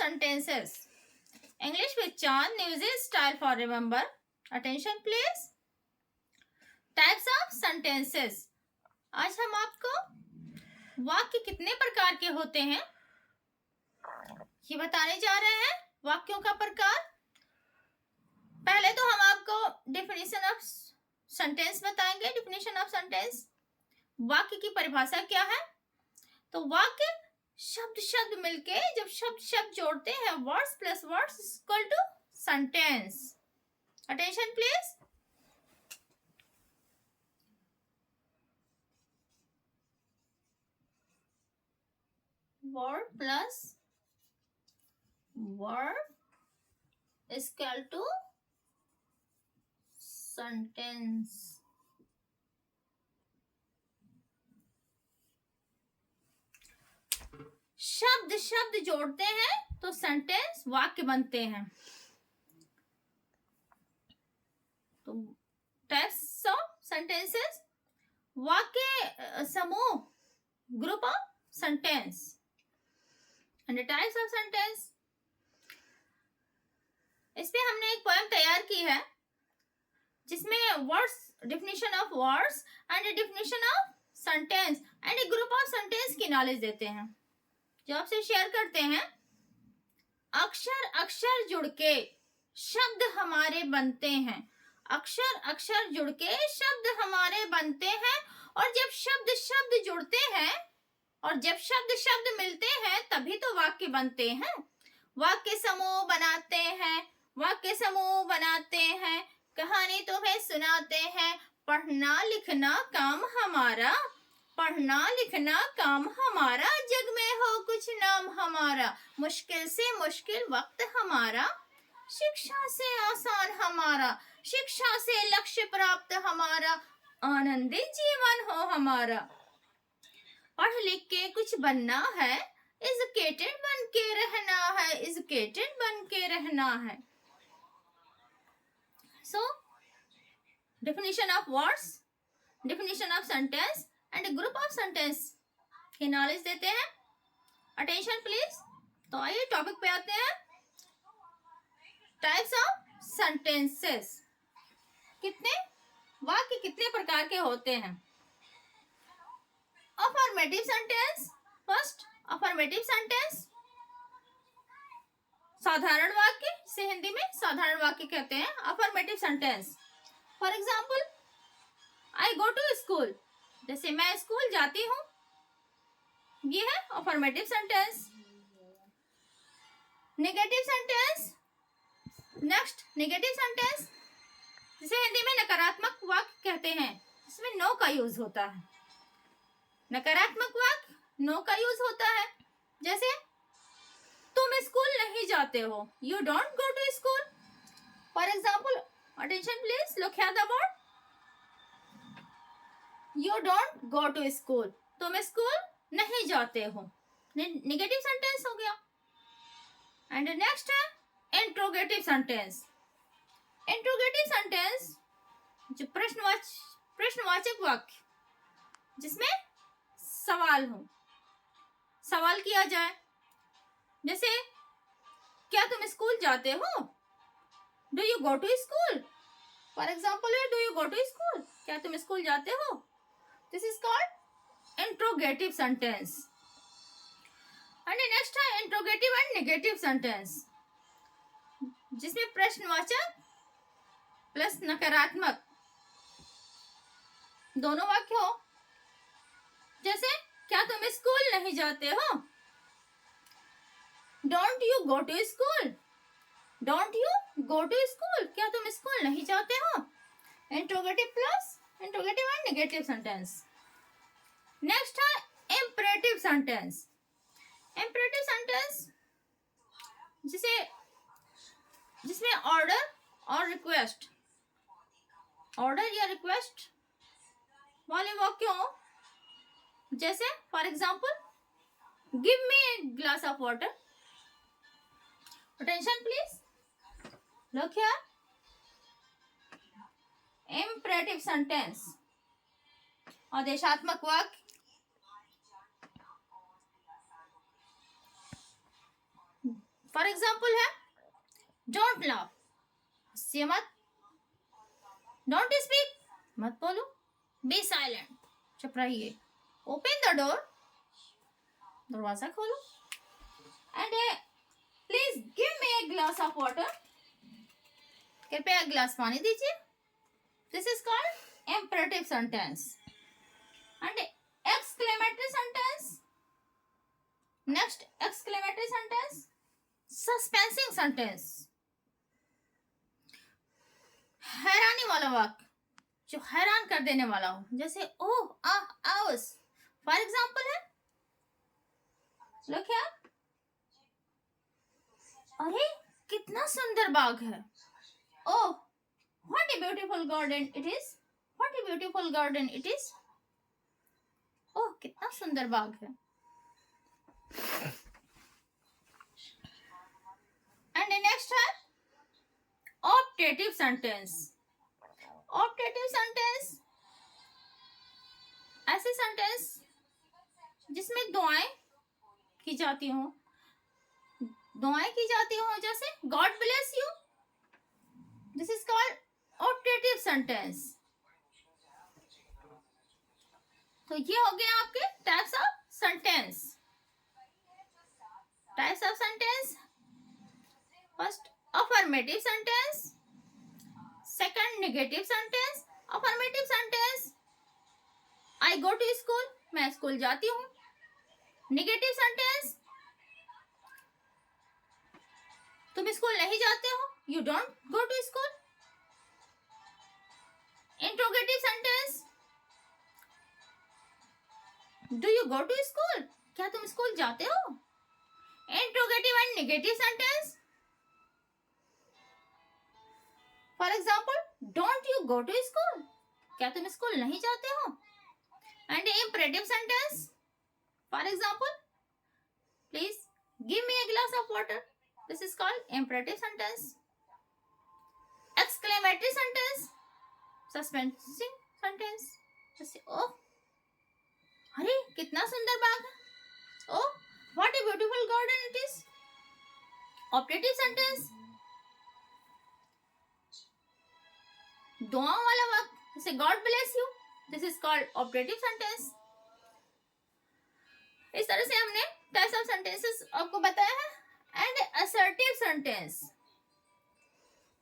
sentences. English with Chan, new style for remember. Attention please. Types of sentences. आज हम आपको वाक्य कितने प्रकार के होते हैं ये बताने जा रहे हैं. वाक्यों का प्रकार. पहले तो हम आपको डेफिनेशन ऑफ सेंटेंस बताएंगे. Definition of sentence. वाक्य की परिभाषा क्या है. तो वाक्य शब्द शब्द मिलके जब शब्द शब्द जोड़ते हैं words plus words equal to sentence. Attention please. Word plus word equal to sentence. शब्द शब्द जोड़ते हैं तो सेंटेंस वाक्य बनते हैं. तो टाइप्स ऑफ सेंटेंसेस. वाक्य समूह group of sentence and types of sentence. इस पे हमने एक पोएम तैयार की है जिसमें words definition of words and definition of sentence and group of sentence की नॉलेज देते हैं जो आपसे शेयर करते हैं. अक्षर अक्षर जुड़ के शब्द हमारे बनते हैं. अक्षर अक्षर जुड़ के शब्द हमारे बनते हैं. और जब शब्द शब्द जुड़ते हैं और जब शब्द शब्द मिलते हैं तभी तो वाक्य बनते हैं. वाक्य समूह बनाते हैं. वाक्य समूह बनाते हैं. कहानी तुम्हें सुनाते हैं. पढ़ना लिखना काम हमारा. पढ़ना लिखना काम हमारा. जग में हो कुछ नाम हमारा. मुश्किल से मुश्किल वक्त हमारा. शिक्षा से आसान हमारा. शिक्षा से लक्ष्य प्राप्त हमारा. आनंदित जीवन हो हमारा. पढ़ लिख के कुछ बनना है. एजुकेटेड बन के रहना है. एजुकेटेड बन के रहना है. So definition of words, definition of sentence and group of sentence की नॉलेज देते हैं. Attention please. तो आइए टॉपिक पे आते हैं. Types of sentences. कितने वाक्य कितने प्रकार के होते हैं. Affirmative sentence. First affirmative sentence साधारण वाक्य से हिंदी में साधारण वाक्य कहते हैं. Affirmative sentence. For example I go to school. जैसे मैं स्कूल जाती हूँ. ये है affirmative sentence. Negative sentence. Next negative sentence जिसे हिंदी में नकारात्मक वाक्य कहते हैं. इसमें नो का यूज होता है. नकारात्मक वाक्य नो का यूज होता है. जैसे तुम स्कूल नहीं जाते हो. You don't go to school. For example attention please. Look here the word. You don't go to school. तुम स्कूल नहीं जाते हो. नेगेटिव सेंटेंस हो गया. एंड नेक्स्ट है इंट्रोगेटिव सेंटेंस. इंट्रोगेटिव सेंटेंस जो प्रश्नवाचक वाक्य जिसमें सवाल हो. सवाल किया जाए. जैसे क्या तुम स्कूल जाते हो. Do you go to school. For example do you go to school. क्या तुम स्कूल जाते हो. This is called interrogative sentence. And next है interrogative and negative sentence जिसमें प्रश्नवाचक प्लस नकारात्मक दोनों वाक्य हो. जैसे क्या तुम स्कूल नहीं जाते हो. Don't you go to school. Don't you go to school. क्या तुम स्कूल नहीं जाते हो. Interrogative plus interrogative and negative sentence. Next है इंपरेटिव सेंटेंस. इंपरेटिव सेंटेंस जिसमें ऑर्डर और रिक्वेस्ट, ऑर्डर या रिक्वेस्ट वाले वाक्य हो. जैसे for example give me a glass of water. Attention please. Look here. imperative sentence आदेशात्मक वाक्य. फॉर एग्जाम्पल है डोंट लाफ, हंसिए मत, डोंट स्पीक, मत बोलो, बी साइलेंट, चुप रहिए, ओपन द डोर, दरवाजा खोलो, and please give me a glass of water, कृपया एक गिलास पानी दीजिए. This is called imperative sentence. And exclamatory sentence, next exclamatory sentence, suspensing sentence, हैरानी वाला वाक्य जो हैरान कर देने वाला हो, जैसे ओह आह आउस. फॉर एग्जाम्पल है, लो क्या, अरे कितना सुंदर बाग है, oh what a beautiful garden it is, what a beautiful garden it is, oh कितना सुंदर बाग है. एंड नेक्स्ट है ऑप्टेटिव सेंटेंस. ऑप्टेटिव सेंटेंस ऐसे सेंटेंस जिसमें दुआएं की जाती हो, दुआएं की जाती हो, जैसे God bless you, this is called optative sentence. तो ये हो गया आपके types of sentence. Types of sentence, first affirmative sentence, second negative sentence. Affirmative sentence, I go to school, मैं स्कूल जाती हूँ. नेगेटिव सेंटेंस, तुम स्कूल नहीं जाते हो, you don't go to school. Interrogative sentence, do you go to school, क्या तुम school जाते हो. Interrogative and negative sentence, for example don't you go to school, क्या तुम स्कूल नहीं जाते हो. And imperative sentence, for example please give me a glass of water, this is called imperative sentence. Exclamatory sentence, suspensing sentence, जैसे oh अरे कितना सुंदर बाग है, oh what a beautiful garden it is. Optative sentence, दुआओं वाला वाक्य, जैसे God bless you, this is called optative sentence. इस तरह से हमने टाइप्स ऑफ सेंटेंसेस आपको बताया है. एंड असर्टिव सेंटेंस,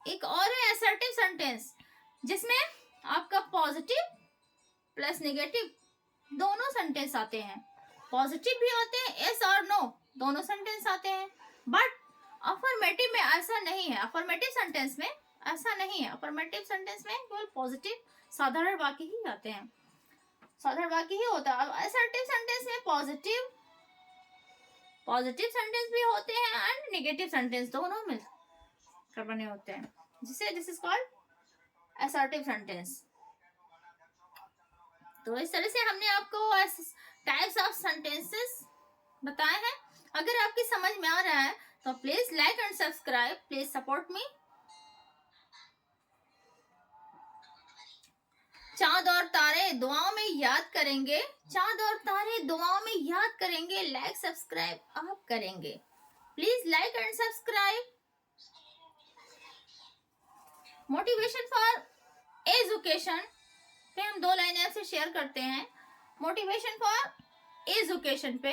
एक और है असर्टिव सेंटेंस, जिसमें आपका पॉजिटिव प्लस नेगेटिव दोनों सेंटेंस आते हैं. पॉजिटिव भी होते हैं, यस और नो दोनों सेंटेंस आते हैं. बट अफर्मेटिव में ऐसा नहीं है. अफर्मेटिव सेंटेंस में ऐसा नहीं है. अफर्मेटिव सेंटेंस में केवल पॉजिटिव साधारण वाक्य ही आते हैं, साधारण वाक्य ही होता है. असर्टिव सेंटेंस में पॉजिटिव सेंटेंस भी होते हैं एंड नेगेटिव सेंटेंस दोनों मिलकर बने होते हैं, जिसे this is called assertive sentence. तो इस तरह से हमने आपको टाइप्स ऑफ सेंटेंसेस बताए हैं. अगर आपकी समझ में आ रहा है तो please like and subscribe, please support me. चांद और तारे दुआओं में याद करेंगे, चांद और तारे दुआओं में याद करेंगे, लाइक सब्सक्राइब आप करेंगे. Please like and subscribe. Motivation for education पे हम 2 लाइनें आपसे शेयर करते हैं. मोटिवेशन फॉर एजुकेशन पे,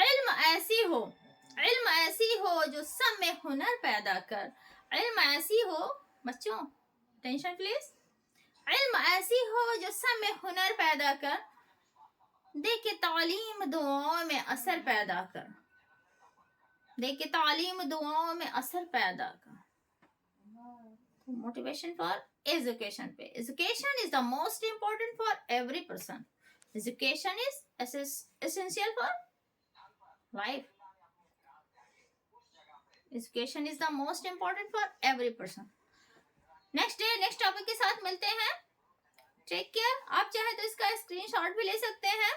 इल्म ऐसी हो जो सब में हुनर पैदा कर. इल्म ऐसी हो, बच्चों टेंशन प्लीज. इल्म ऐसी हो जो सब में हुनर पैदा कर, दे के तालीम दुआओं में असर पैदा कर, दे के तालीम दुआओं में असर पैदा कर. मोटिवेशन फॉर एजुकेशन पे, education is the most important for every person. Education is essential for life. Education is the most important for every person. Next day next topic के साथ मिलते हैं. Take care. आप चाहे तो इसका स्क्रीनशॉट भी ले सकते हैं.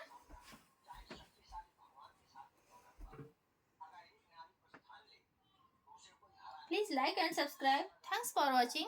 Please like and subscribe. Thanks for watching.